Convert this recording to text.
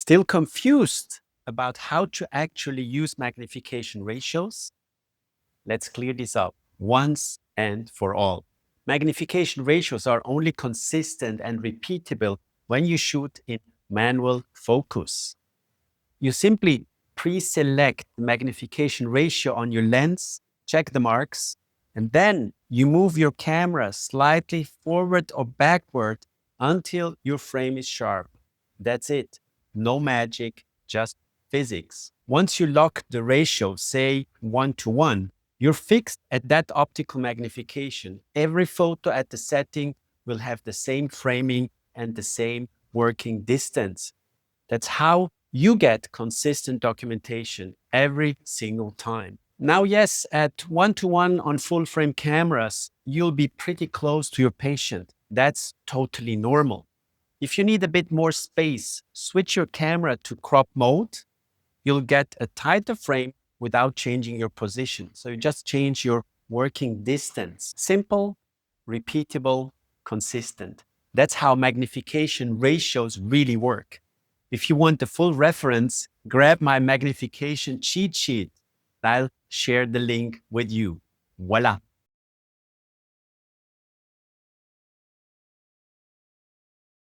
Still confused about how to actually use magnification ratios? Let's clear this up once and for all. Magnification ratios are only consistent and repeatable when you shoot in manual focus. You simply pre-select the magnification ratio on your lens, check the marks, and then you move your camera slightly forward or backward until your frame is sharp. That's it. No magic, just physics. Once you lock the ratio, say 1:1, you're fixed at that optical magnification. Every photo at the setting will have the same framing and the same working distance. That's how you get consistent documentation every single time. Now, yes, at 1:1 on full frame cameras, you'll be pretty close to your patient. That's totally normal. If you need a bit more space, switch your camera to crop mode. You'll get a tighter frame without changing your position. So you just change your working distance. Simple, repeatable, consistent. That's how magnification ratios really work. If you want the full reference, grab my magnification cheat sheet. I'll share the link with you. Voila.